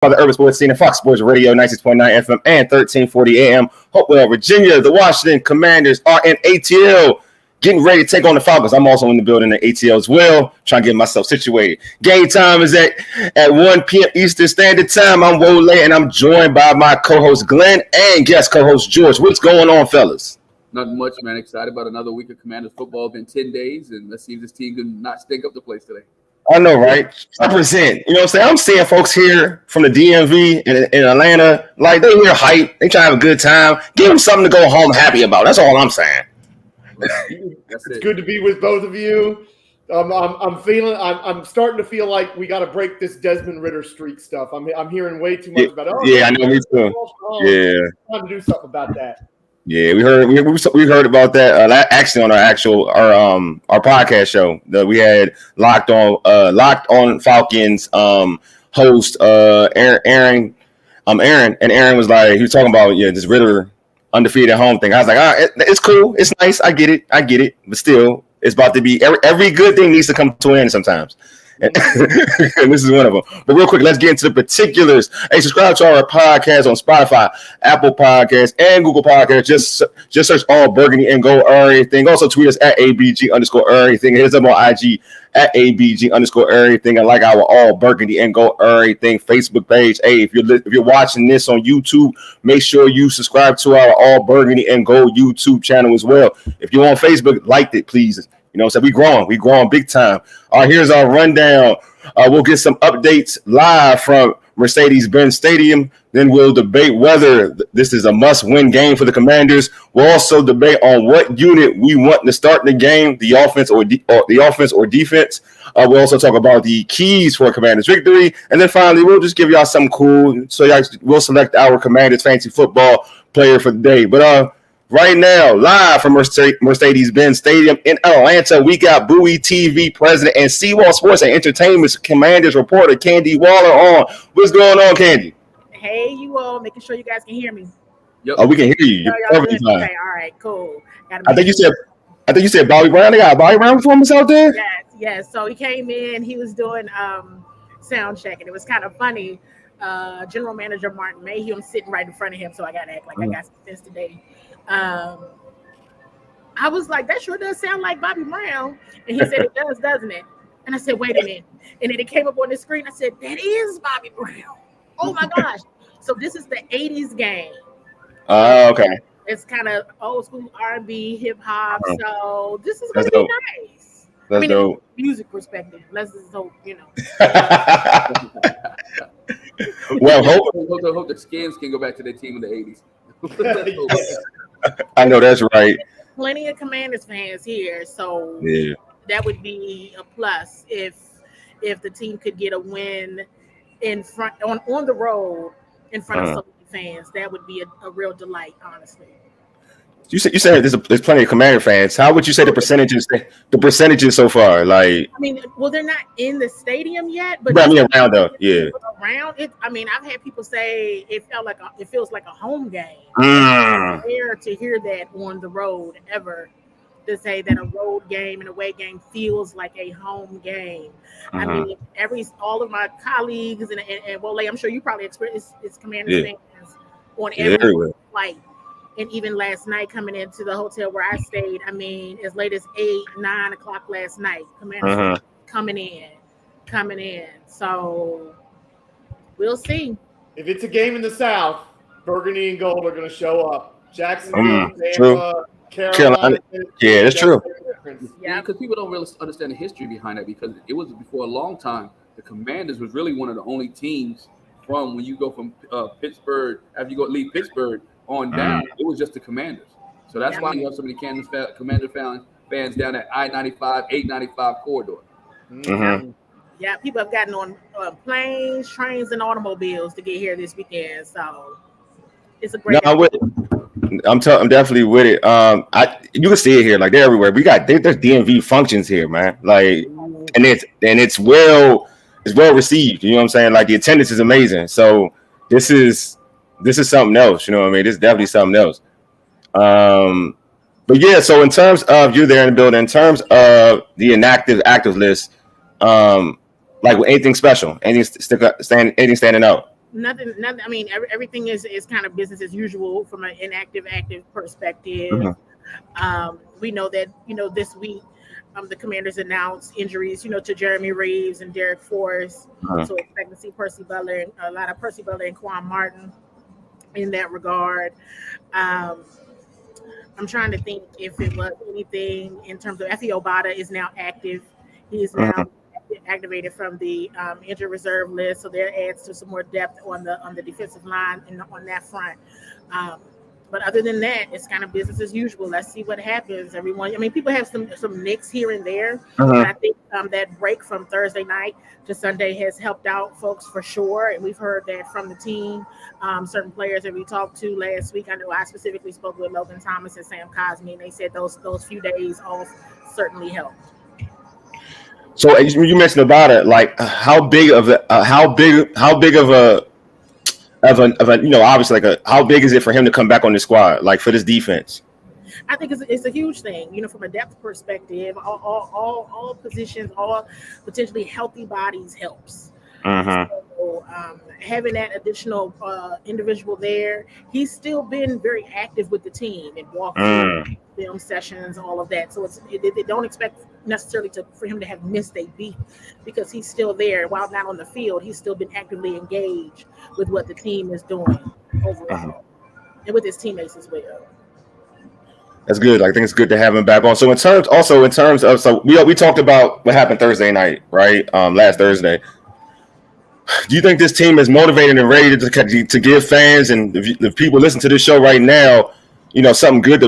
By the Urban Sports Scene and Fox Sports Radio, 96.9 FM and 1340 AM. Hopewell, Virginia. The Washington Commanders are in ATL, getting ready to take on the Falcons. I'm also in the building at ATL as well, trying to get myself situated. Game time is at 1 p.m. Eastern Standard Time. I'm Wole, and I'm joined by my co-host Glenn and guest co-host George. What's going on, fellas? Not much, man. Excited about another week of Commanders football. Been 10 days, and let's see if this team can not stink up the place today. I know, right? Represent. You know what I'm saying? I'm seeing folks here from the DMV in Atlanta, like they hear hype. They try to have a good time. Give them something to go home happy about. That's all I'm saying. It's good to be with both of you. I'm starting to feel like we got to break this Desmond Ridder streak stuff. I'm hearing way too much about it. Yeah, I know, me too. Time to do something about that. Yeah, we heard about that actually on our podcast show that we had Locked on Falcons host Aaron, and Aaron was like, he was talking about this Ridder undefeated home thing. I was like, it's cool, it's nice, I get it, but still, it's about to be every good thing needs to come to an end sometimes. And this is one of them. But real quick, let's get into the particulars. Hey, subscribe to our podcast on Spotify, Apple Podcasts, and Google Podcasts. Just search All Burgundy and Gold Everything. Also tweet us at ABG_everything. Hit us up on IG at ABG_everything. And like our All Burgundy and Gold Everything Facebook page. Hey, if you're watching this on YouTube, make sure you subscribe to our All Burgundy and Gold YouTube channel as well. If you're on Facebook, like it, please. You know what I'm saying? We growing big time. All right, here's our rundown. We'll get some updates live from Mercedes-Benz Stadium. Then we'll debate whether this is a must-win game for the Commanders. We'll also debate on what unit we want to start the game, the offense or defense. We'll also talk about the keys for a Commanders victory. And then finally, we'll just give y'all something cool. So we'll select our Commanders fantasy football player for the day. But right now, live from Mercedes-Benz Stadium in Atlanta, we got Bowie TV president and Seawall Sports and Entertainment's Commanders reporter, Candi Waller on. What's going on, Candi? Hey, you all, making sure you guys can hear me. Yep. Oh, we can hear you. You're perfectly fine. Okay, all right, cool. I think you said Bobby Brown. They got a Bobby Brown performance out there? Yes. So he came in, he was doing sound check, and it was kind of funny. General Manager Martin Mayhew, I'm sitting right in front of him, so I got to act like I got some sense today. I was like, that sure does sound like Bobby Brown. And he said, it does, doesn't it? And I said, wait a minute. And then it came up on the screen. I said, that is Bobby Brown. Oh, my gosh. So this is the 80s game. Okay. It's kind of old school R&B, hip-hop. So this is going to be nice. That's dope. Music perspective. Let's just hope, Well, hope the Skins can go back to their team in the 80s. I know that's right. Plenty of Commanders fans here, so that would be a plus if the team could get a win in front on the road in front of so many fans. That would be a real delight, honestly. You said there's plenty of Commander fans. How would you say the percentages so far? Like, they're not in the stadium yet, but around though, yeah. Around it, I've had people say it feels like a home game. Rare to hear that on the road ever, to say that a road game and away game feels like a home game. All of my colleagues and Wole, I'm sure you probably experienced Commanders fans on every flight. And even last night, coming into the hotel where I stayed, as late as 8, 9 o'clock last night, Commanders coming in. So we'll see. If it's a game in the South, Burgundy and Gold are going to show up. Jacksonville, Tampa, Carolina. Yeah, that's true. Yeah, because people don't really understand the history behind that, because it was before a long time. The Commanders was really one of the only teams from when you go from Pittsburgh, after you leave Pittsburgh on down, it was just the Commanders. So that's why you have so many Commander fans down at I-95, 895 corridor. Yeah, people have gotten on planes, trains, and automobiles to get here this weekend. So it's a great. No, I'm definitely with it. You can see it here, like they're everywhere. There's DMV functions here, man. Like, and it's well received. You know what I'm saying? Like the attendance is amazing. So this is something else, you know what I mean? This is definitely something else. But yeah, so in terms of you there in the building, in terms of the active list, like anything special, anything standing out? Nothing. I mean, everything is kind of business as usual from an inactive active perspective. We know that this week, the Commanders announced injuries, to Jeremy Reeves and Derek Forrest. So expect to see a lot of Percy Butler and Quan Martin in that regard. I'm trying to think if it was anything in terms of Effie Obata is now active. He is now activated from the injured reserve list, so that adds to some more depth on the defensive line and on that front. But other than that, it's kind of business as usual. Let's see what happens. People have some nicks here and there, but I think that break from Thursday night to Sunday has helped out folks for sure. And we've heard that from the team, certain players that we talked to last week. I know I specifically spoke with Logan Thomas and Sam Cosmi, and they said those few days off certainly helped. So you mentioned about it, like how big of a obviously how big is it for him to come back on the squad, like for this defense? I think it's a huge thing, from a depth perspective. All positions, all potentially healthy bodies helps. So, having that additional individual there, he's still been very active with the team and walking film sessions, all of that. So they don't expect necessarily for him to have missed a beat, because he's still there. While not on the field, he's still been actively engaged with what the team is doing overall, and with his teammates as well. That's good. I think it's good to have him back on. So in terms of, so we talked about what happened Thursday night, right? Last Thursday. Do you think this team is motivated and ready to give fans and the people listen to this show right now, something good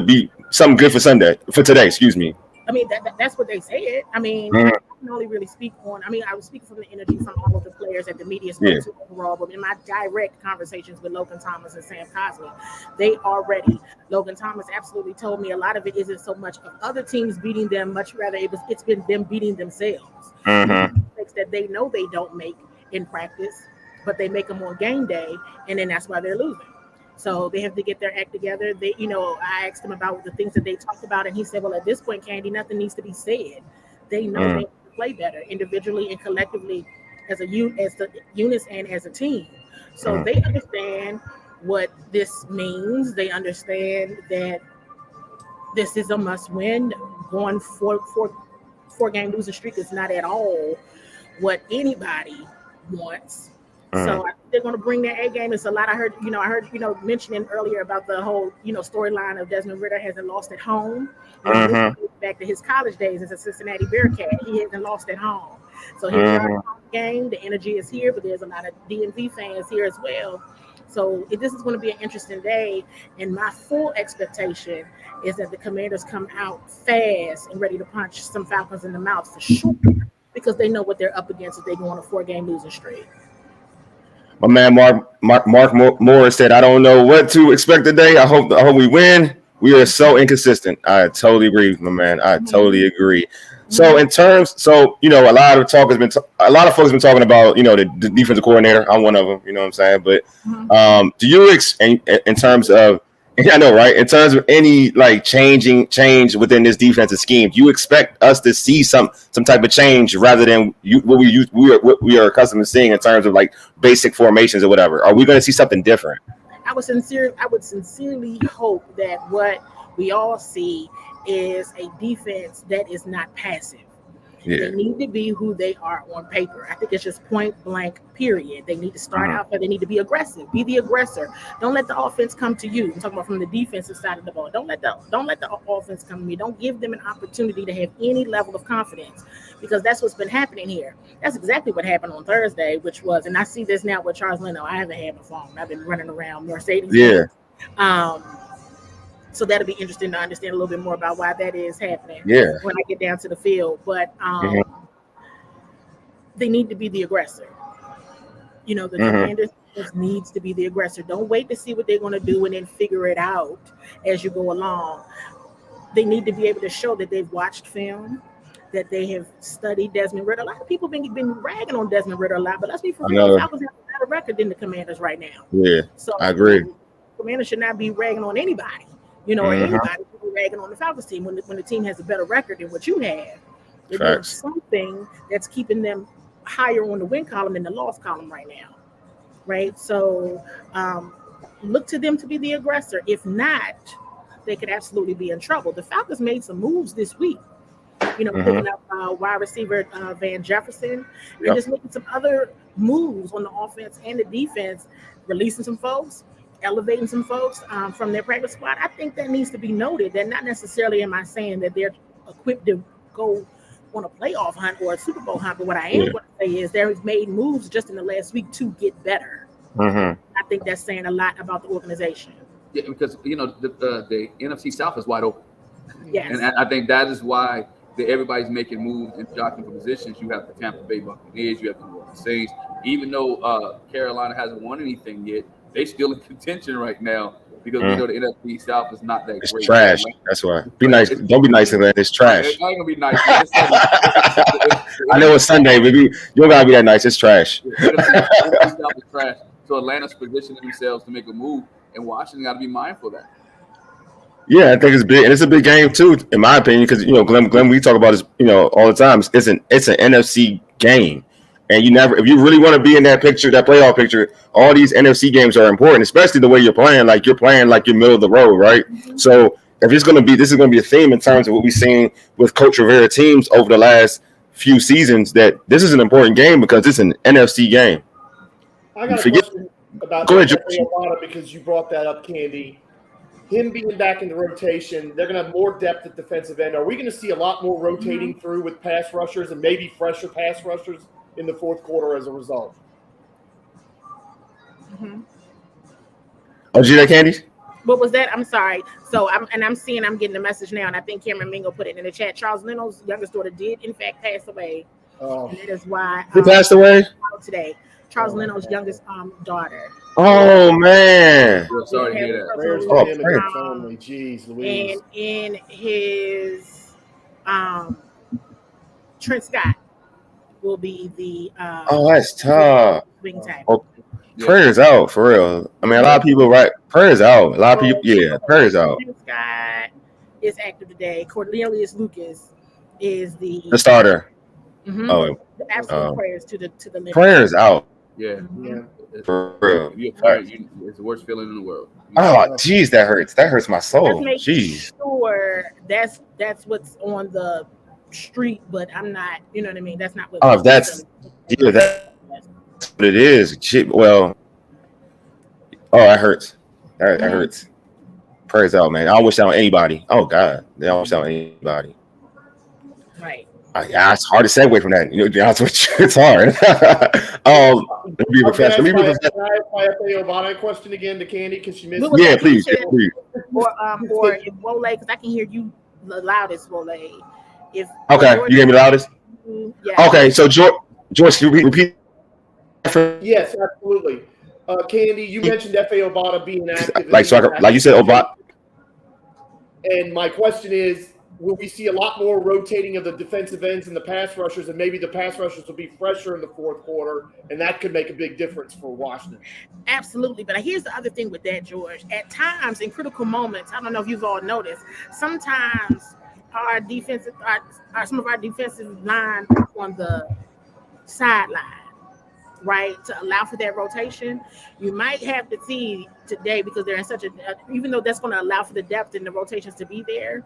for today? Excuse me. I mean, that's what they said. I mean, I can only really speak on. I was speaking from the energy from all of the players at the media spoke to overall, but in my direct conversations with Logan Thomas and Sam Cosmi, they are ready. Logan Thomas absolutely told me a lot of it isn't so much of other teams beating them, much rather it's been them beating themselves. Mistakes that they know they don't make in practice, but they make them on game day, and then that's why they're losing. So they have to get their act together. I asked him about the things that they talked about, and he said, well, at this point, Candi, nothing needs to be said. They know they need to play better individually and collectively as the units and as a team. So they understand what this means. They understand that this is a must-win. Going four-game losing streak is not at all what anybody wants. So I think they're going to bring their A game. It's a lot. I heard mentioning earlier about the whole, storyline of Desmond Ridder hasn't lost at home. Back to his college days as a Cincinnati Bearcat, he hasn't lost at home. So he's home game. The energy is here, but there's a lot of DMV fans here as well. So this is going to be an interesting day. And my full expectation is that the Commanders come out fast and ready to punch some Falcons in the mouth for sure, because they know what they're up against if they go on a 4-game losing streak. My man Mark Morris said, I don't know what to expect today. I hope we win. We are so inconsistent. I totally agree, my man. I totally agree. So a lot of folks have been talking about, the defensive coordinator. I'm one of them, you know what I'm saying? But do you in terms of, I know, right? In terms of any change within this defensive scheme, do you expect us to see some type of change rather than what we are accustomed to seeing in terms of basic formations or whatever? Are we going to see something different? I would sincerely hope that what we all see is a defense that is not passive. They need to be who they are on paper. I think it's just point blank, period. They need to start out there. They need to be aggressive. Be the aggressor. Don't let the offense come to you. I'm talking about from the defensive side of the ball. Don't let the offense come to me. Don't give them an opportunity to have any level of confidence, because that's what's been happening here. That's exactly what happened on Thursday, which was, and I see this now with Charles Leno. I haven't had my phone. I've been running around Mercedes. So that'll be interesting to understand a little bit more about why that is happening when I get down to the field. But they need to be the aggressor. The Commanders needs to be the aggressor. Don't wait to see what they're going to do and then figure it out as you go along. They need to be able to show that they've watched film, that they have studied Desmond Ridder. A lot of people have been ragging on Desmond Ridder a lot, but let's be for real. The Falcons have a better record than the Commanders right now. Yeah, so I agree. The Commanders should not be ragging on anybody. Or anybody who's ragging on the Falcons team when the team has a better record than what you have. They're doing something that's keeping them higher on the win column than the loss column right now. right? So look to them to be the aggressor. If not, they could absolutely be in trouble. The Falcons made some moves this week, picking up wide receiver Van Jefferson, and just making some other moves on the offense and the defense, releasing some folks, elevating some folks from their practice squad. I think that needs to be noted. That not necessarily am I saying that they're equipped to go on a playoff hunt or a Super Bowl hunt, but what I am going to say is they've made moves just in the last week to get better. I think that's saying a lot about the organization. Yeah, because the NFC South is wide open. Yes, and I think that is why everybody's making moves and jockeying for positions. You have the Tampa Bay Buccaneers, you have the New Orleans Saints. Even though Carolina hasn't won anything yet, they still in contention right now because we know the NFC South is not that it's great. Trash. That's why. Be nice. Don't be nice, Atlanta. It's trash. It's not gonna be nice. I know it's Sunday, but you don't gotta be that nice. It's trash. NFC South is trash. So Atlanta's positioning themselves to make a move, and Washington got to be mindful of that. Yeah, I think it's big, and it's a big game too, in my opinion, because Glenn, we talk about this, all the time. It's an NFC game, and if you really want to be in that picture, that playoff picture, all these NFC games are important, especially the way you're playing. Like you're playing like you're middle of the road, right? So if this is going to be a theme in terms of what we've seen with Coach Rivera teams over the last few seasons, that this is an important game because it's an NFC game. I got a question about Obata because you brought that up, Candi. Him being back in the rotation, they're going to have more depth at defensive end. Are we going to see a lot more rotating through with pass rushers and maybe fresher pass rushers in the fourth quarter as a result? Oh, did you hear that, Candi? What was that? I'm sorry. So I'm getting the message now, and I think Cameron Mingo put it in the chat. Charles Leno's youngest daughter did in fact pass away, and that is why he passed away today. Charles Leno's youngest daughter. Oh man! Sorry to hear that. Prayers to him and his family. Jeez, Louise. And in his Trent Scott will be the that's tough. wing tackle. Oh, prayers out for real. I mean, a lot of people, right? Prayers out. A lot of people, prayers out. Trent Scott is active today. Cornelius Lucas is the starter. Absolute prayers to the prayers out. Yeah. For real. It's the worst feeling in the world. Oh, geez, that hurts. That hurts my soul. Jeez. Sure, that's what's on the street, but I'm not. You know what I mean? That's not what. Oh, that's what it is. Well, that hurts. That hurts. Prayers out, man. I don't wish that on anybody. Oh God, I don't wish that on anybody. Right. Yeah, it's hard to segue from that. To be honest with you, it's hard. Let me be professional. Can I ask my Obata question again to Candi because she missed? Yeah, please. Or if Wole, because I can hear you the loudest, Wole. You gave me the loudest. Yeah. Okay, so George, can you repeat? Yes, absolutely. Candi, you mentioned F.A. Obata being active. Like you said, Obata. And my question is, will we see a lot more rotating of the defensive ends and the pass rushers, and maybe the pass rushers will be fresher in the fourth quarter, and that could make a big difference for Washington? Absolutely. But here's the other thing with that, George. At times, in critical moments, I don't know if you've all noticed, sometimes some of our defensive line on the sideline, right, to allow for that rotation. You might have to see today because they're in such even though that's going to allow for the depth and the rotations to be there,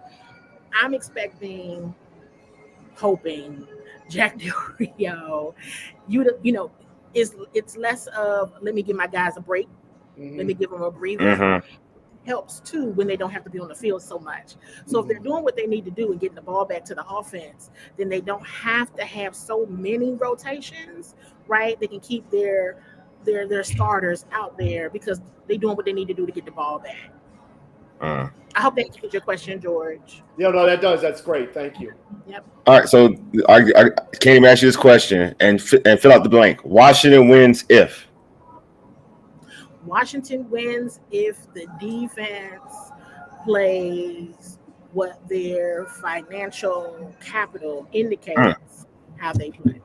I'm hoping Jack Del Rio, it's less of let me give my guys a break, let me give them a breather. Helps too when they don't have to be on the field so much. So if they're doing what they need to do and getting the ball back to the offense, then they don't have to have so many rotations, right? They can keep their starters out there because they're doing what they need to do to get the ball back. I hope that answers your question, George. Yeah, no, that does. That's great. Thank you. Yep. All right, so I can't even ask you this question and fill out the blank. Washington wins if? Washington wins if the defense plays what their financial capital indicates how they play.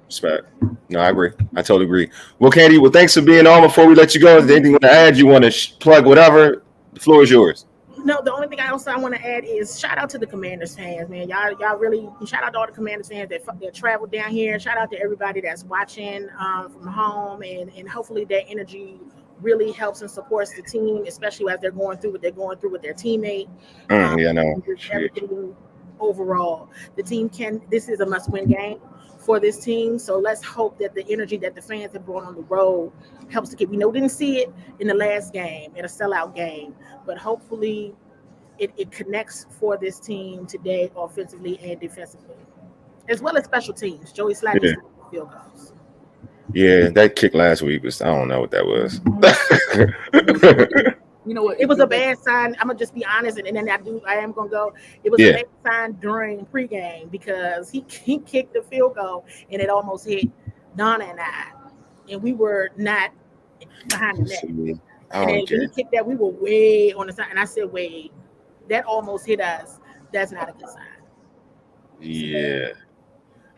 Respect. No, I agree. I totally agree. Well, Candi, thanks for being on. Before we let you go, is there anything you want to add? You want to plug whatever? The floor is yours. No, the only thing I want to add is shout out to the Commanders fans, man. Y'all really shout out to all the Commanders fans that traveled down here. Shout out to everybody that's watching from home, and hopefully that energy really helps and supports the team, especially as they're going through what they're going through with their teammate. Yeah, no. Everything overall, the team can. This is a must-win game for this team. So let's hope that the energy that the fans have brought on the road helps to keep. We know we didn't see it in the last game, in a sellout game, but hopefully it connects for this team today, offensively and defensively, as well as special teams. Joey Slattery's field goals. Yeah, that kick last week was, I don't know what that was. You know what? It was a bad sign. I'm gonna just be honest, and then I am gonna go. It was a bad sign during pregame because he kicked the field goal and it almost hit Donna and I, and we were not behind the net. And then when he kicked that, we were way on the side, and I said, "Wait, that almost hit us. That's not a good sign." Yeah.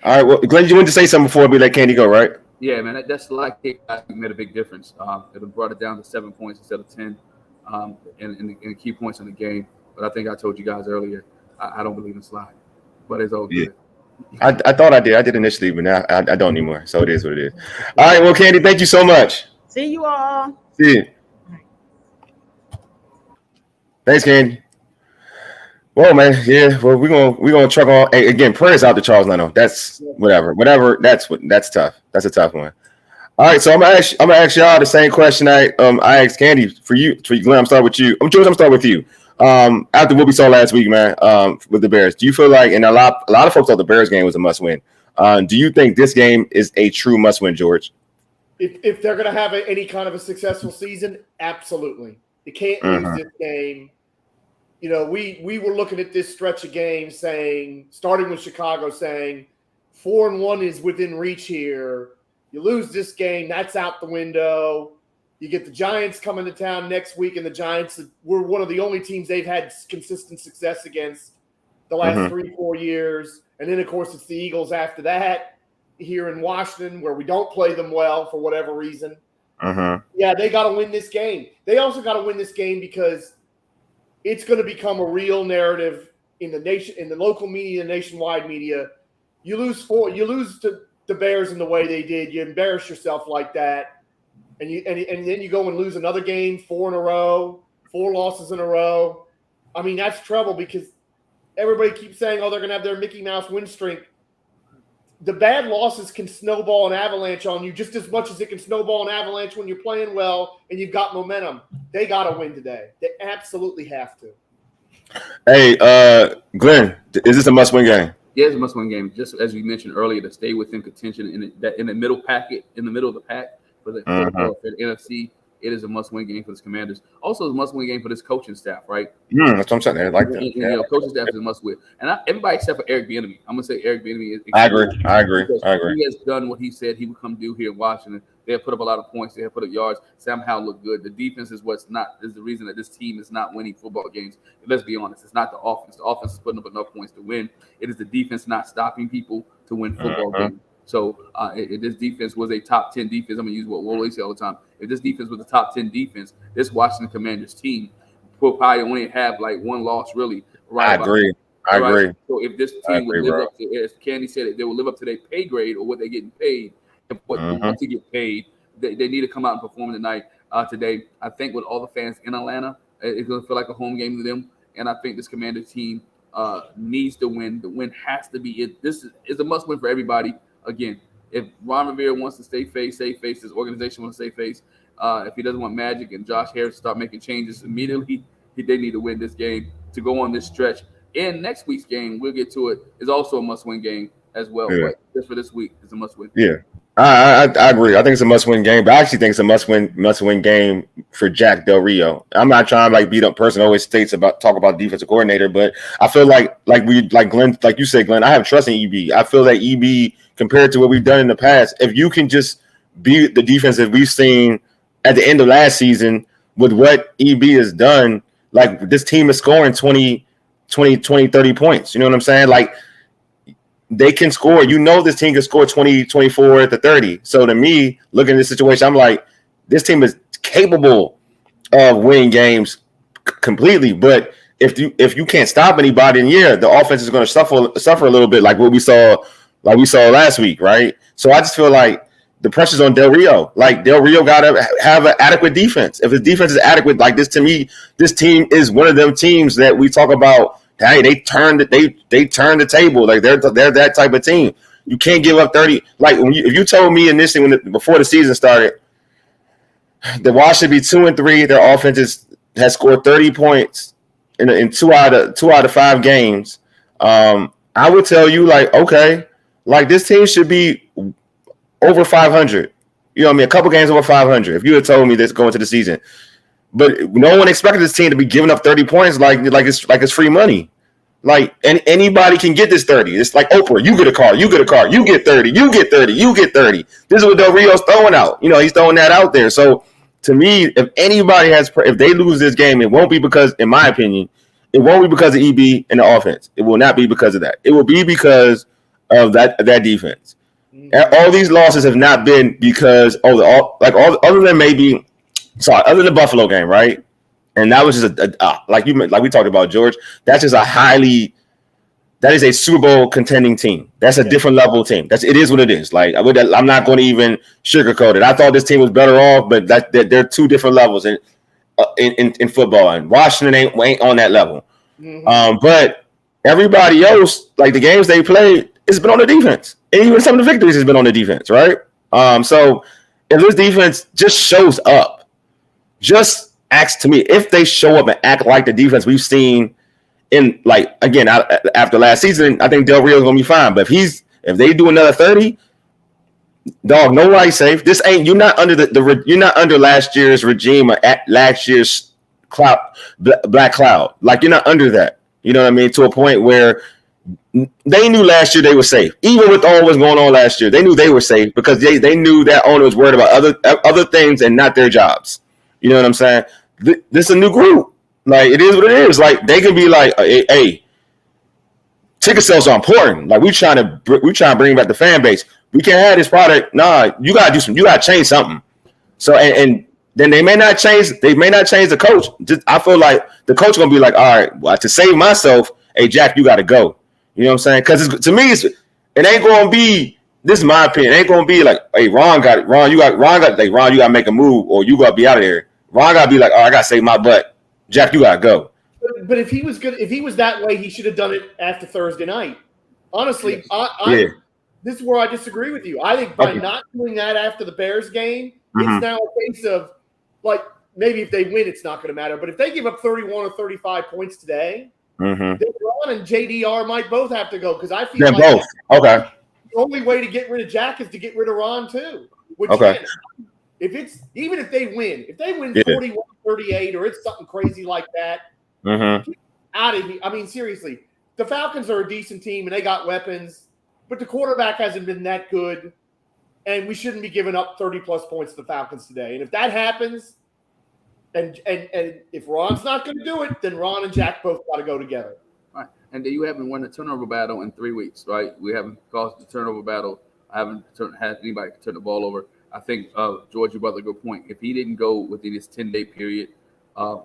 All right. Well, Glenn, you wanted to say something before we let Candi go, right? Yeah, man. That's like kick made a big difference. It brought it down to 7 points instead of 10. And the key points in the game. But I think I told you guys earlier, I don't believe in slide. But it's all good. I thought I did. I did initially, but now I don't anymore. So it is what it is. All right. Well, Candi, thank you so much. See you all. See you. Thanks, Candi. Well, man, yeah. Well, we're gonna truck on. Hey, again, prayers out to Charles Leno. That's whatever. That's tough. That's a tough one. All right, so I'm gonna ask y'all the same question I asked Candi for you, Glenn. I'm start with you. George, I'm start with you. After what we saw last week, man, with the Bears, do you feel like, and a lot of folks thought the Bears game was a must-win. Do you think this game is a true must-win, George? If they're gonna have any kind of a successful season, absolutely. You can't lose this game. You know, we were looking at this stretch of games saying, starting with Chicago, saying 4-1 is within reach here. You lose this game, that's out the window. You get the Giants coming to town next week, and the Giants were one of the only teams they've had consistent success against the last 3-4 years. And then, of course, it's the Eagles after that here in Washington, where we don't play them well for whatever reason. Yeah, they got to win this game. They also got to win this game because it's going to become a real narrative in the nation, in the local media, nationwide media. You lose to the Bears in the way they did, you embarrass yourself like that, and then you go and lose another game, 4 in a row, 4 losses in a row. I mean, that's trouble because everybody keeps saying, oh, they're going to have their Mickey Mouse win streak. The bad losses can snowball an avalanche on you just as much as it can snowball an avalanche when you're playing well and you've got momentum. They got to win today. They absolutely have to. Hey, Glenn, is this a must-win game? Yeah, it's a must-win game. Just as we mentioned earlier, to stay within contention in the middle packet, in the middle of the pack for the NFC, it is a must-win game for the Commanders. Also, it's a must-win game for this coaching staff, right? That's what I'm saying. I like that. You know, coaching staff is a must-win, and everybody except for Eric Bieniemy. I'm gonna say Eric Bieniemy is. I agree. He has done what he said he would come do here in Washington. They have put up a lot of points. They have put up yards. Sam Howell looked good. The defense is the reason that this team is not winning football games. Let's be honest. It's not the offense. The offense is putting up enough points to win. It is the defense not stopping people to win football games. So if this defense was a top 10 defense, I'm going to use what Wole say all the time. If this defense was a top 10 defense, this Washington Commanders team will probably only have like one loss, really. Right? I agree. So if this team would live up to, as Candi said, they will live up to their pay grade or what they're getting paid, and what they want to get paid, they need to come out and perform tonight. Today, I think with all the fans in Atlanta, it's going to feel like a home game to them. And I think this Commanders team needs to win. The win has to be it. This is a must win for everybody. Again, if Ron Rivera wants to stay face. This organization wants to stay face. If he doesn't want Magic and Josh Harris to start making changes immediately, they need to win this game to go on this stretch. And next week's game, we'll get to it, is also a must-win game as well. Yeah. But just for this week, it's a must-win. Yeah, I agree. I think it's a must-win game, but I actually think it's a must-win game for Jack Del Rio. I'm not trying to like beat up person always talk about defensive coordinator, but I feel like Glenn, like you said, Glenn, I have trust in EB. I feel that EB, compared to what we've done in the past, if you can just be the defense that we've seen at the end of last season with what EB has done, like this team is scoring 20, 30 points. You know what I'm saying? Like they can score. You know this team can score 20, 24 to 30. So to me, looking at this situation, I'm like, this team is capable of winning games completely. But if you can't stop anybody, then the offense is going to suffer a little bit, like we saw last week, right? So I just feel like the pressure's on Del Rio. Like Del Rio got to have an adequate defense. If his defense is adequate, like this to me, this team is one of them teams that we talk about. Hey, they turned the table. Like they're that type of team. You can't give up 30. Like if you told me initially before the season started, the Wash should be 2-3. Their offense has scored 30 points in two out of 5 games. I would tell you like, okay, like this team should be over 500. You know what I mean? A couple games over 500. If you had told me this going into the season. But no one expected this team to be giving up 30 points like it's free money. Like anybody can get this 30. It's like Oprah. You get a car. You get 30. You get 30. You get 30. This is what Del Rio's throwing out. You know, he's throwing that out there. So to me, if they lose this game, it won't be because, in my opinion, it won't be because of EB and the offense. It will not be because of that. It will be because of that defense. All these losses have not been because other than the Buffalo game, right? And that was just like we talked about, George. That's just that is a Super Bowl contending team. That's a different level team. It is what it is. Like I'm not going to even sugarcoat it. I thought this team was better off, but they're two different levels in football, and Washington ain't on that level. Mm-hmm. But everybody else, like the games they played, it's been on the defense. And even some of the victories has been on the defense, right? So if this defense just shows up, just acts to me, if they show up and act like the defense we've seen in, like, again, after last season, I think Del Rio's going to be fine. But if they do another 30, dog, nobody's safe. This ain't, you're not under you're not under last year's regime or last year's black cloud. Like, you're not under that. You know what I mean? To a point where they knew last year they were safe. Even with all what was going on last year, they knew they were safe because they knew that owner was worried about other things and not their jobs. You know what I'm saying? This is a new group. Like, it is what it is. Like, they can be like, hey, ticket sales are important. Like, we trying to bring back the fan base. We can't have this product. Nah, you gotta do something. You gotta change something. So and then they may not change the coach. I feel like the coach gonna be like, all right, well, to save myself, hey, Jack, you gotta go. You know what I'm saying? Because to me, it ain't gonna be. This is my opinion. It ain't gonna be like, hey, Ron, you gotta make a move, or you gotta be out of here. Ron gotta be like, oh, I gotta save my butt. Jack, you gotta go. But if he was good, if he was that way, he should have done it after Thursday night. Honestly, this is where I disagree with you. I think by not doing that after the Bears game, it's now a case of, like, maybe if they win, it's not going to matter. But if they give up 31 or 35 points today, then Ron and JDR might both have to go, because I feel like both. Okay. The only way to get rid of Jack is to get rid of Ron too. Which even if they win 41-38 or it's something crazy like that, out of here. I mean, seriously, the Falcons are a decent team and they got weapons, but the quarterback hasn't been that good, and we shouldn't be giving up 30-plus points to the Falcons today. And if that happens, and if Ron's not going to do it, then Ron and Jack both got to go together. All right. And you haven't won a turnover battle in 3 weeks, right? We haven't caused the turnover battle. I haven't had anybody turn the ball over. I think George, you brought a good point. If he didn't go within this 10-day period,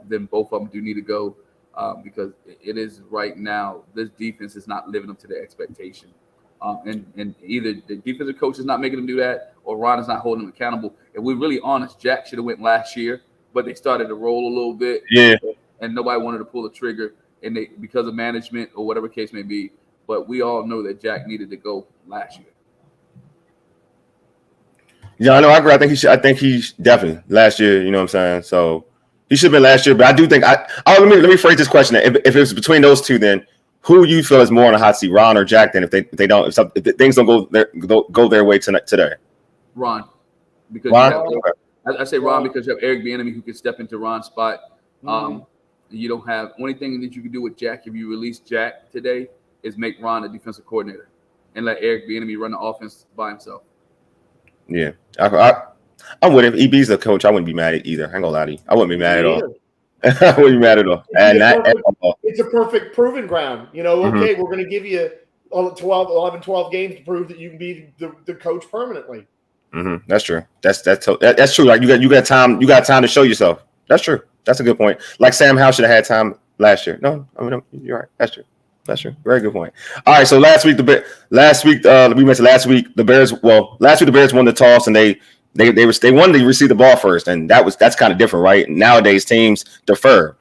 then both of them do need to go because it is right now, this defense is not living up to their expectation. And either the defensive coach is not making them do that, or Ron is not holding them accountable. If we're really honest, Jack should have went last year, but they started to roll a little bit. Yeah. And nobody wanted to pull the trigger, and because of management or whatever case may be. But we all know that Jack needed to go last year. Yeah, I know. I agree. I think he's definitely last year. You know what I'm saying? So he should have been last year. But I do think let me phrase this question. If it's between those two, then who you feel is more on a hot seat, Ron or Jack? Then if things don't go their way today, Ron. Because Ron? I say Ron because you have Eric Bieniemy who can step into Ron's spot. You don't have only thing that you can do with Jack if you release Jack today is make Ron a defensive coordinator and let Eric Bieniemy run the offense by himself. Yeah, I'm with him. EB's the coach. I wouldn't be mad at either. I ain't gonna lie to you. I wouldn't be mad at all. I wouldn't be mad at all. It's a perfect proving ground. You know, okay, we're going to give you 12 games to prove that you can be the coach permanently. That's true. That's true. Like you got time to show yourself. That's true. That's a good point. Like Sam Howell should have had time last year. No, I mean you're right. That's true. That's true. Very good point. All right. So last week we mentioned last week the Bears. Well, last week the Bears won the toss and they wanted to receive the ball first, and that's kind of different, right? Nowadays teams defer.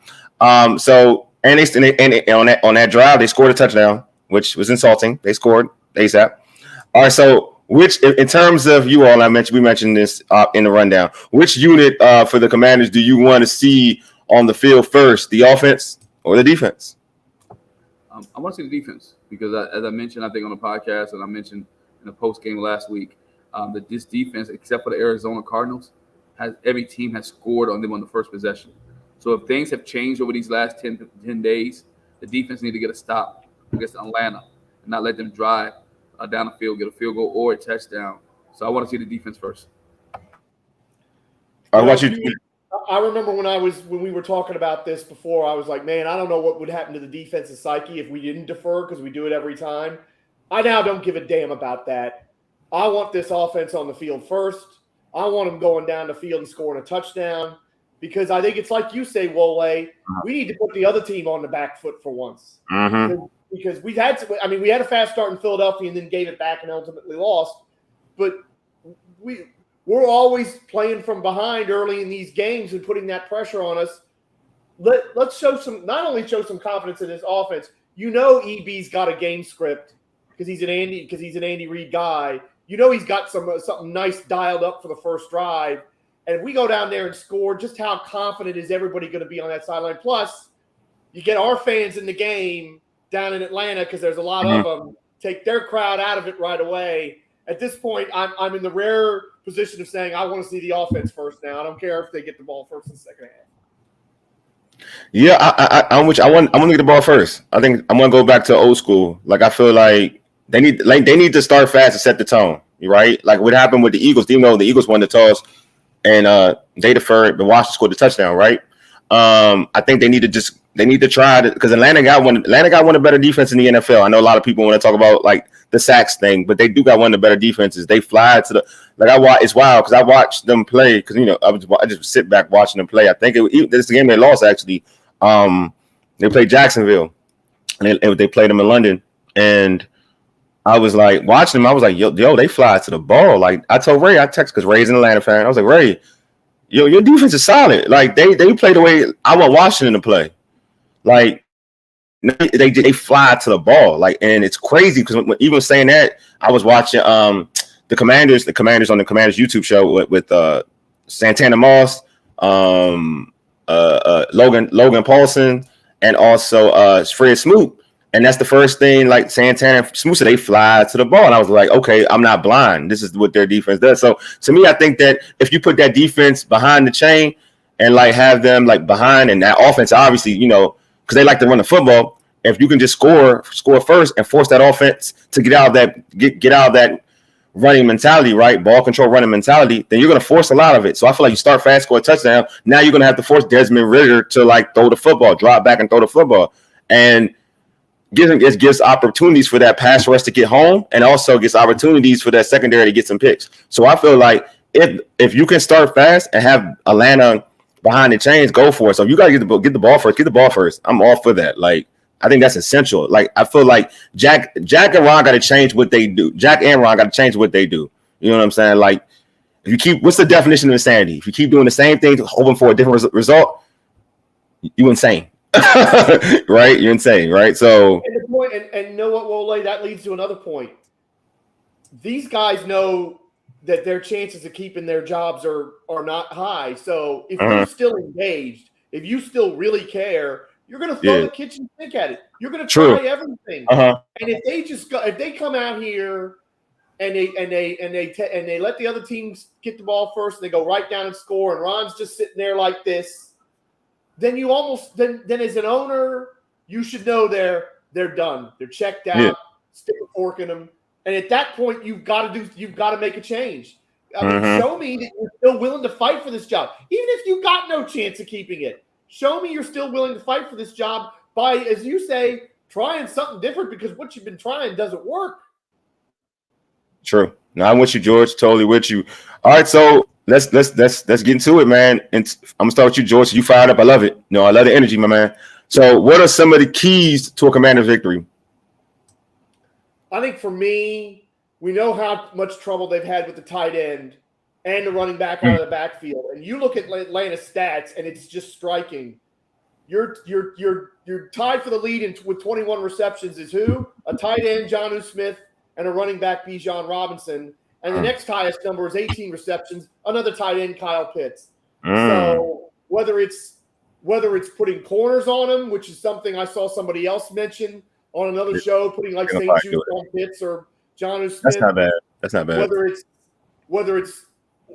So on that drive they scored a touchdown, which was insulting. They scored ASAP. All right. So which in terms of you all, we mentioned this in the rundown. Which unit for the Commanders do you want to see on the field first, the offense or the defense? I want to see the defense because, as I mentioned, I think on the podcast, and I mentioned in the post game last week, that this defense, except for the Arizona Cardinals, every team has scored on them on the first possession. So if things have changed over these last 10 days, the defense need to get a stop against Atlanta and not let them drive down the field, get a field goal or a touchdown. So I want to see the defense first. I remember when we were talking about this before, I was like, man, I don't know what would happen to the defensive psyche if we didn't defer because we do it every time. I now don't give a damn about that. I want this offense on the field first. I want them going down the field and scoring a touchdown because I think it's like you say, Wole, we need to put the other team on the back foot for once. Mm-hmm. Because we had a fast start in Philadelphia and then gave it back and ultimately lost. But we're always playing from behind early in these games and putting that pressure on us. Let's not only show some confidence in this offense. EB's got a game script because he's an Andy Reid guy. He's got something nice dialed up for the first drive. And if we go down there and score, just how confident is everybody going to be on that sideline? Plus, you get our fans in the game down in Atlanta because there's a lot of them. Take their crowd out of it right away. At this point, I'm in the rare position of saying I want to see the offense first now. I don't care if they get the ball first in the second half. Yeah, I'm with you. I want to get the ball first. I think I'm going to go back to old school. Like I feel like they need to start fast to set the tone, right? Like what happened with the Eagles. Even though the Eagles won the toss and they deferred, but Washington scored the touchdown, right? I think they need to try to because Atlanta got one of the better defense in the NFL. I know a lot of people want to talk about like the sacks thing, but they do got one of the better defenses. They fly to the it's wild because I watched them play because I just sit back watching them play. I think this is the game they lost actually. They played Jacksonville and they played them in London, and I was like watching them. I was like, yo, they fly to the ball. Like I told Ray, I texted because Ray's an Atlanta fan. I was like, Ray, your defense is solid. Like they play the way I want Washington to play. Like they fly to the ball. Like, and it's crazy because even saying that, I was watching the Commanders on the Commanders YouTube show with Santana Moss, Logan Paulson, and also Fred Smoot. And that's the first thing, like Santana and Smoot said, they fly to the ball. And I was like, okay, I'm not blind. This is what their defense does. So to me, I think that if you put that defense behind the chain and like have them like behind and that offense, obviously, because they like to run the football. If you can just score first and force that offense to get out of that running mentality, right? Ball control running mentality, then you're going to force a lot of it. So I feel like you start fast, score a touchdown. Now you're going to have to force Desmond Ridder to like throw the football, drop back and throw the football. And gives opportunities for that pass rush to get home and also gives opportunities for that secondary to get some picks. So I feel like if you can start fast and have Atlanta behind the chains, go for it. So you got to get the ball first. I'm all for that. Like, I think that's essential. Like, I feel like Jack and Ron got to change what they do. Jack and Ron got to change what they do. You know what I'm saying? Like, what's the definition of insanity? If you keep doing the same thing, hoping for a different result, you're insane. Right? You're insane, right? So, and you know what, Wole? That leads to another point. These guys know that their chances of keeping their jobs are not high. So if you're still engaged, if you still really care, you're going to throw the kitchen sink at it. You're going to try everything. And if they come out here and they let the other teams get the ball first, and they go right down and score, and Ron's just sitting there like this, then you almost then as an owner, you should know they're done. They're checked out. Stick a fork in them. And at that point, you've got to make a change. I mean, show me that you're still willing to fight for this job, even if you got no chance of keeping it. Show me you're still willing to fight for this job by, as you say, trying something different because what you've been trying doesn't work. True. No, I'm with you, George. Totally with you. All right, so let's get into it, man. And I'm gonna start with you, George. You fired up. I love it. I love the energy, my man. So, what are some of the keys to a Commanders victory? I think for me, we know how much trouble they've had with the tight end and the running back out of the backfield. And you look at Atlanta's stats, and it's just striking. You're tied for the lead with 21 receptions is who? A tight end, Jonnu Smith, and a running back, Bijan Robinson. And the next highest number is 18 receptions, another tight end, Kyle Pitts. So whether it's putting corners on him, which is something I saw somebody else mention on another show, putting like St. Jude on Pitts or Jonnu Smith. That's not bad. That's not bad. Whether it's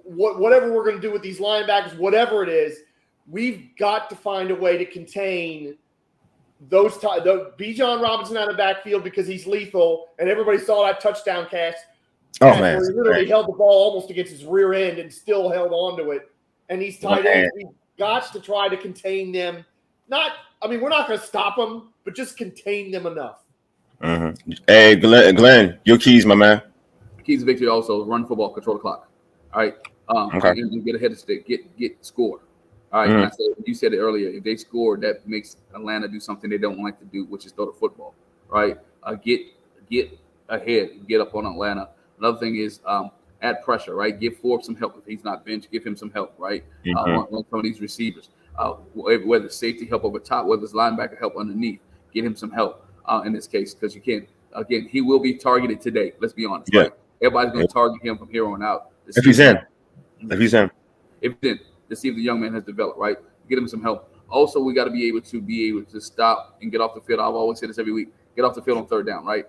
whatever we're going to do with these linebackers, whatever it is, we've got to find a way to contain those Bijan Robinson out of the backfield because he's lethal, and everybody saw that touchdown catch. Oh man, where he literally held the ball almost against his rear end and still held on to it. And these tight ends, we've got to try to contain them. We're not going to stop them, but just contain them enough. Mm-hmm. Hey, Glenn, your keys, my man. Keys to victory also run football, control the clock. All right. Okay. And get ahead of stick, get score. All right. And you said it earlier. If they score, that makes Atlanta do something they don't like to do, which is throw the football. Right. Get ahead and get up on Atlanta. Another thing is add pressure. Right. Give Forbes some help if he's not benched. Give him some help. Right. On some of these receivers, whether it's safety help over top, whether it's linebacker help underneath, get him some help in this case because you can't. Again, he will be targeted today. Let's be honest. Yeah. Right? Everybody's going to target him from here on out. If he's in, to see if the young man has developed, right? Get him some help. Also, we got to be able to stop and get off the field. I've always said this every week. Get off the field on third down, right?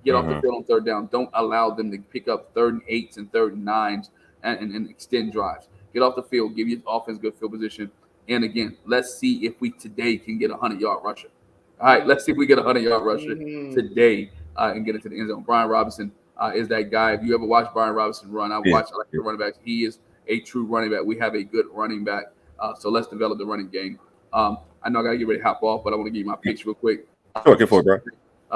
Get off the field on third down. Don't allow them to pick up 3rd and 8s and 3rd and 9s and extend drives. Get off the field. Give your offense good field position. And again, let's see if we today can get a 100-yard rusher. All right, let's see if we get a 100-yard rusher today and get into the end zone. Brian Robinson is that guy. If you ever watch Brian Robinson run, I like the running backs. He is a true running back. We have a good running back. So let's develop the running game. I know I got to get ready to hop off, but I want to give you my picks real quick. Sure, get for it, bro.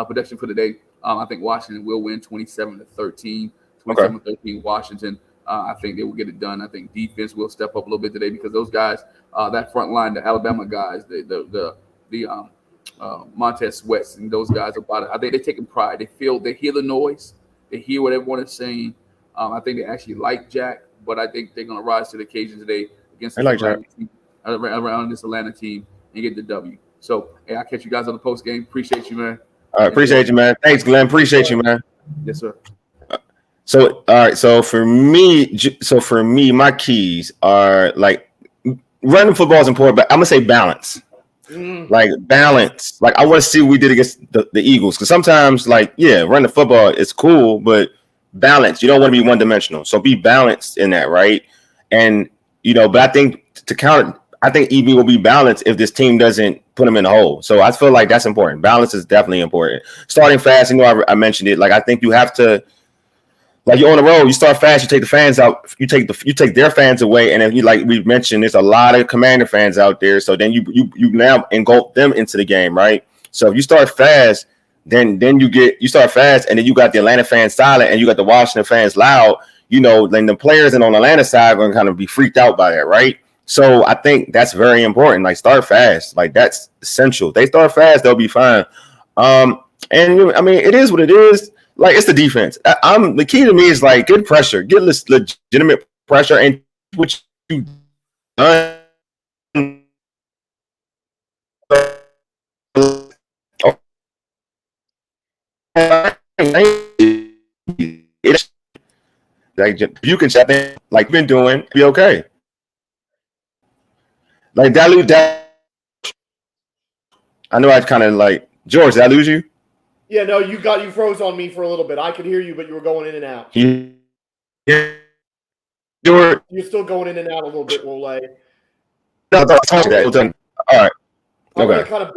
Prediction for the day. I think Washington will win 27-13. 27-13 Washington. I think they will get it done. I think defense will step up a little bit today because those guys, that front line, the Alabama guys, the Montez Sweats and those guys about it. I think they're taking pride. They hear the noise. They hear what everyone is saying. I think they actually like Jack, but I think they're going to rise to the occasion today against around this Atlanta team and get the W. So, hey, I'll catch you guys on the post game. Appreciate you, man. All right, appreciate you, man. Thanks, Glenn. Appreciate you, man. Yes, sir. So, all right. So for me, my keys are like running football is important, but I'm gonna say balance. Like balance. Like I want to see what we did against the Eagles because sometimes, running football is cool, but balance. You don't want to be one dimensional. So be balanced in that, right? And but I think to counter, I think EB will be balanced if this team doesn't put them in the hole. So I feel like that's important. Balance is definitely important. Starting fast, I mentioned it. Like I think you have to. Like you're on the road, you start fast, you take the fans out, you take their fans away, and then like we mentioned, there's a lot of Commander fans out there. So then you now engulf them into the game, right? So if you start fast, then you start fast, and then you got the Atlanta fans silent, and you got the Washington fans loud. Then the players and on the Atlanta side are going to kind of be freaked out by that, right? So I think that's very important. Like start fast, like that's essential. They start fast, they'll be fine. And it is what it is. Like it's the defense. The key to me is like get pressure, get legitimate pressure, and what you done. Like you can chat in, like been doing, be okay. Like dilute that. I know I kind of like George. Did I lose you? Yeah, no, you froze on me for a little bit. I could hear you, but you were going in and out. You're still going in and out a little bit, Wole. No, all right. I want to kind of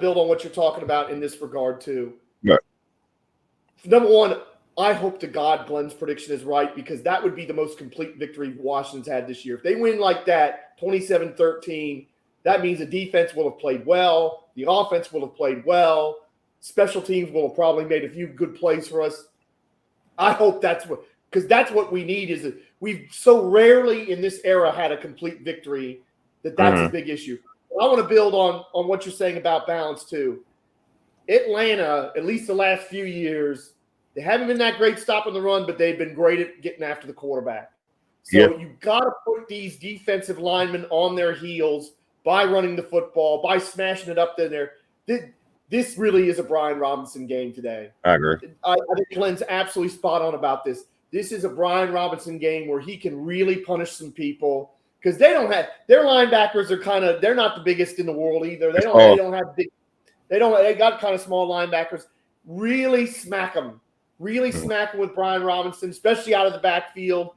build on what you're talking about in this regard too. Right. Number one, I hope to God Glenn's prediction is right because that would be the most complete victory Washington's had this year. If they win like that, 27-13, that means the defense will have played well, the offense will have played well. Special teams will have probably made a few good plays for us. I hope that's what we need is we've so rarely in this era had a complete victory that's a big issue. I want to build on what you're saying about balance too. Atlanta, at least the last few years, they haven't been that great stopping the run, but they've been great at getting after the quarterback. So you've got to put these defensive linemen on their heels by running the football, by smashing it up there. This really is a Brian Robinson game today. I agree. I think Glenn's absolutely spot on about this. This is a Brian Robinson game where he can really punish some people because they don't have their linebackers are they're not the biggest in the world either. They got kind of small linebackers. Really smack them with Brian Robinson, especially out of the backfield,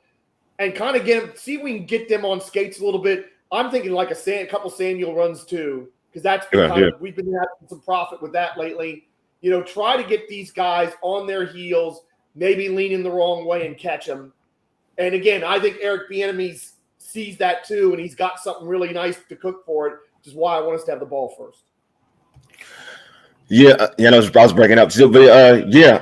and kind of see if we can get them on skates a little bit. I'm thinking like a couple Samuel runs too. Because that's we've been having some profit with that lately. Try to get these guys on their heels, maybe leaning the wrong way and catch them. And again, I think Eric Bieniemy sees that too, and he's got something really nice to cook for it, which is why I want us to have the ball first. Yeah, I was breaking up. But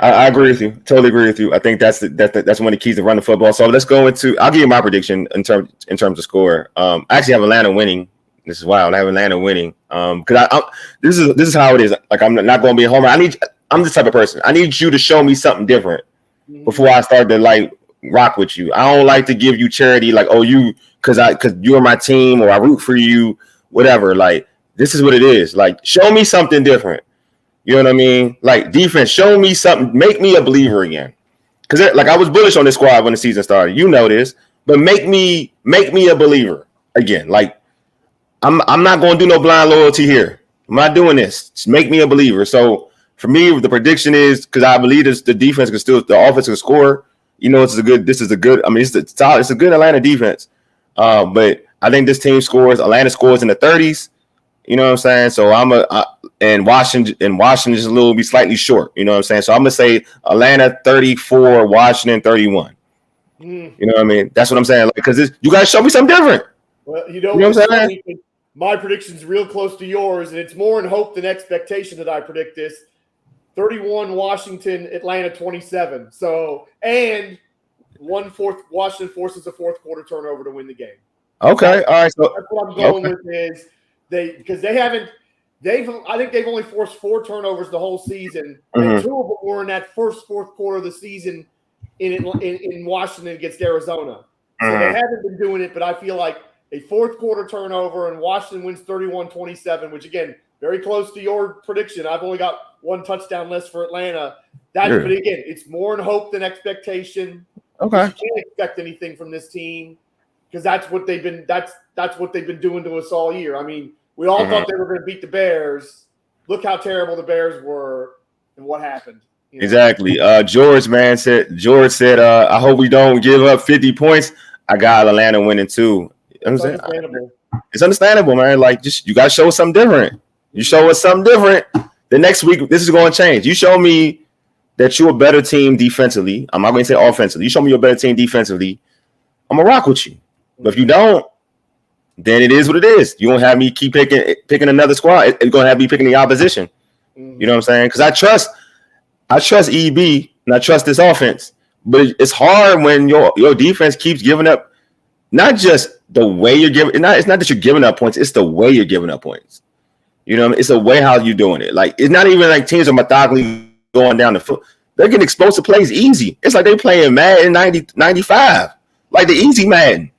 I agree with you. Totally agree with you. I think that's one of the keys to run the football. So let's go into. I'll give you my prediction in terms of score. I actually have Atlanta winning. This is wild. I have Atlanta winning. Because this is how it is. Like I'm not going to be a homer. I'm this type of person. I need you to show me something different before I start to rock with you. I don't like to give you charity because you're my team or I root for you, whatever. Like this is what it is. Like show me something different. You know what I mean? Like defense, show me something. Make me a believer again. Because I was bullish on this squad when the season started. You know this, but make me a believer again. Like. I'm not going to do no blind loyalty here. I'm not doing this. Just make me a believer. So for me, the prediction is because I believe the defense can still, the offense can score. It's a good. It's a good Atlanta defense. But I think this team scores. Atlanta scores in the 30s. You know what I'm saying? So and Washington is be slightly short. You know what I'm saying? So I'm gonna say Atlanta 34, Washington 31. You know what I mean? That's what I'm saying. Because you guys show me something different. Well, you know what I'm saying? My prediction's real close to yours, and it's more in hope than expectation that I predict this. 31 Washington, Atlanta 27. So, and 1/4 Washington forces a fourth quarter turnover to win the game. Okay, all right. So that's what I'm going with is I think they've only forced 4 turnovers the whole season, and 2 of them were in that fourth quarter of the season in Washington against Arizona. So they haven't been doing it, but I feel like a fourth quarter turnover and Washington wins 31-27, which again, very close to your prediction. I've only got 1 touchdown less for Atlanta. But again, it's more in hope than expectation. Okay. You can't expect anything from this team because that's what they've been doing to us all year. I mean, we all thought they were going to beat the Bears. Look how terrible the Bears were and what happened. Exactly. George said, I hope we don't give up 50 points. I got Atlanta winning too. It's understandable, man. Like, just you got to show us something different. You show us something different. The next week, this is going to change. You show me that you're a better team defensively. I'm not going to say offensively. You show me you're a better team defensively. I'm going to rock with you. But if you don't, then it is what it is. You won't have me keep picking another squad. It's going to have me picking the opposition. You know what I'm saying? Because I trust EB and I trust this offense. But it's hard when your defense keeps giving up. Not just the way you're giving. It's not that you're giving up points. It's the way you're giving up points. You know what I mean? It's the way how you're doing it. Like, it's not even like teams are methodically going down the field. They're getting explosive plays easy. It's like they're playing Madden 95. Like the easy Madden.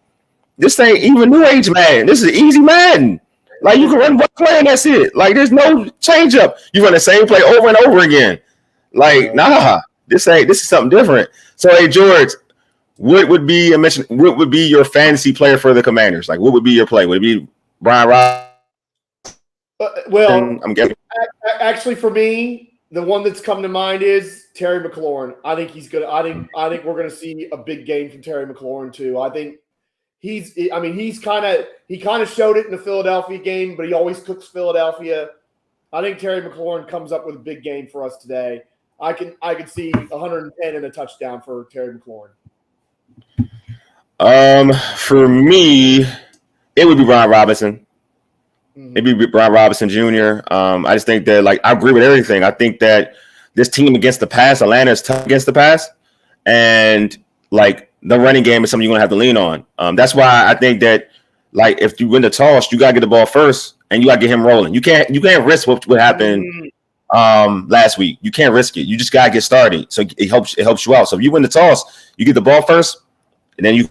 This ain't even new age Madden. This is easy Madden. Like, you can run one play and that's it. Like, there's no change up. You run the same play over and over again. Like, nah. This is something different. So, hey, George, what would be your fantasy player for the Commanders? Like, what would be your play? Would it be Brian Robinson? Well, I'm guessing. Actually, for me, the one that's come to mind is Terry McLaurin. I think he's good. I think we're going to see a big game from Terry McLaurin too. I think he kind of showed it in the Philadelphia game, but he always cooks Philadelphia. I think Terry McLaurin comes up with a big game for us today. I can see 110 and a touchdown for Terry McLaurin. For me, it would be Brian Robinson. It'd be Brian Robinson Jr. I just think that, like, I agree with everything. I think that this team against the pass, Atlanta is tough against the pass, and like the running game is something you're gonna have to lean on. That's why I think that like if you win the toss, you gotta get the ball first and you gotta get him rolling. You can't risk what happened last week. You can't risk it. You just gotta get started. So it helps you out. So if you win the toss, you get the ball first, and then you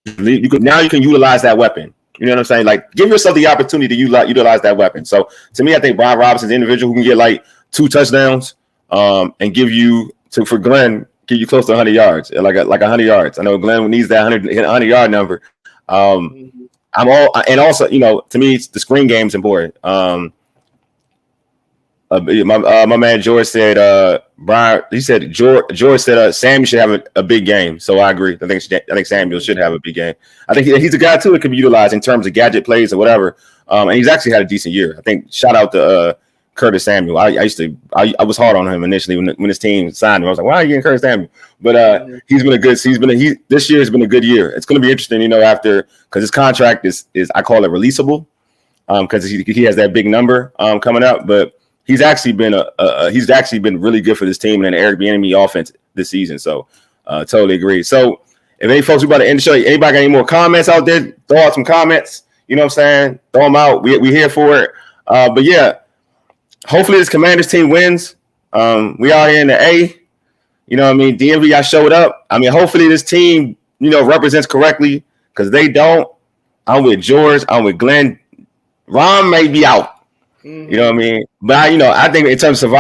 can utilize that weapon. You know what I'm saying? Like give yourself the opportunity to utilize that weapon. So to me, I think Brian Robinson's the individual who can get like 2 touchdowns and give you for Glenn, give you close to 100 yards, like 100 yards. I know Glenn needs that 100 yard number. And also, you know, to me, it's the screen game's important. My man George said, Brian. He said George said Samuel should have a big game. So I agree. I think Samuel should have a big game. I think he's a guy too that can be utilized in terms of gadget plays or whatever. And he's actually had a decent year. I think shout out to Curtis Samuel. I was hard on him initially when his team signed him. I was like, why are you getting Curtis Samuel? But this year has been a good year. It's going to be interesting, you know, because his contract is I call it releasable because he has that big number coming up, but. He's actually been really good for this team and an Eric Bieniemy offense this season. So totally agree. So if any folks, we about to end the show. Anybody got any more comments out there? Throw out some comments. You know what I'm saying? Throw them out. We here for it. But yeah, hopefully this Commanders team wins. We out here in the A. You know what I mean? DMV, I showed up. I mean, hopefully this team, you know, represents correctly because they don't. I'm with George. I'm with Glenn. Ron may be out. You know what I mean? But I think in terms of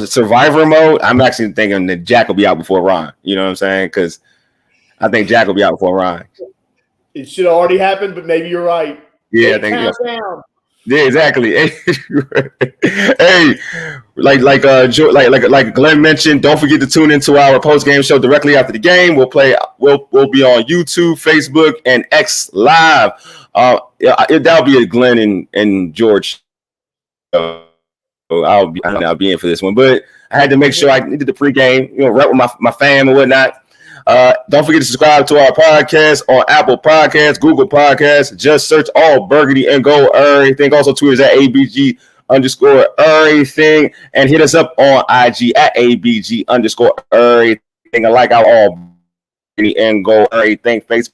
survivor mode, I'm actually thinking that Jack will be out before Ron. You know what I'm saying? Because I think Jack will be out before Ron. It should have already happened, but maybe you're right. Yeah, I think so. Yeah, exactly. Hey, like Glenn mentioned, don't forget to tune into our post-game show directly after the game. We'll be on YouTube, Facebook, and X Live. That'll be a Glenn and George. I'll be in for this one, but I had to make sure I did the pregame, you know, rep with my fam and whatnot. Don't forget to subscribe to our podcast on Apple Podcasts, Google Podcasts. Just search All Burgundy and Gold Everything. Also, Twitter's at ABG_everything, and hit us up on IG at ABG_everything. I like our All Burgundy and Gold Everything Facebook.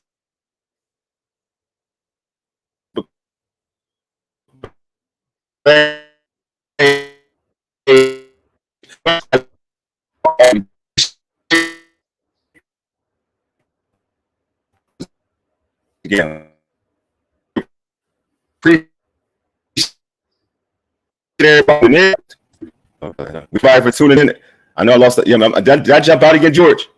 Again, appreciate everybody. We fired for tuning in. I know I lost. Did I jump out again, George?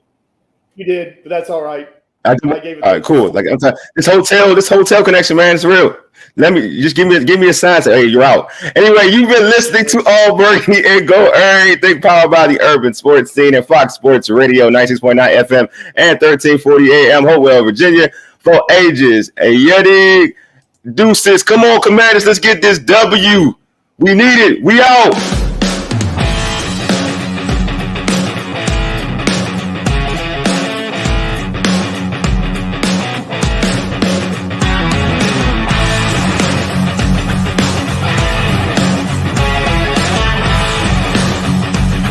You did, but that's all right. I gave it. All right, cool. Like I'm telling this hotel connection, man, it's real. Let me just give me a sign. Say, hey, you're out. Anyway, you've been listening to All Burgundy and Go Everything, powered by the Urban Sports Scene and Fox Sports Radio, 96.9 FM and 1340 AM, Hopewell, Virginia, for ages. Hey, Yeti, deuces. Come on, Commanders, let's get this W. We need it. We out.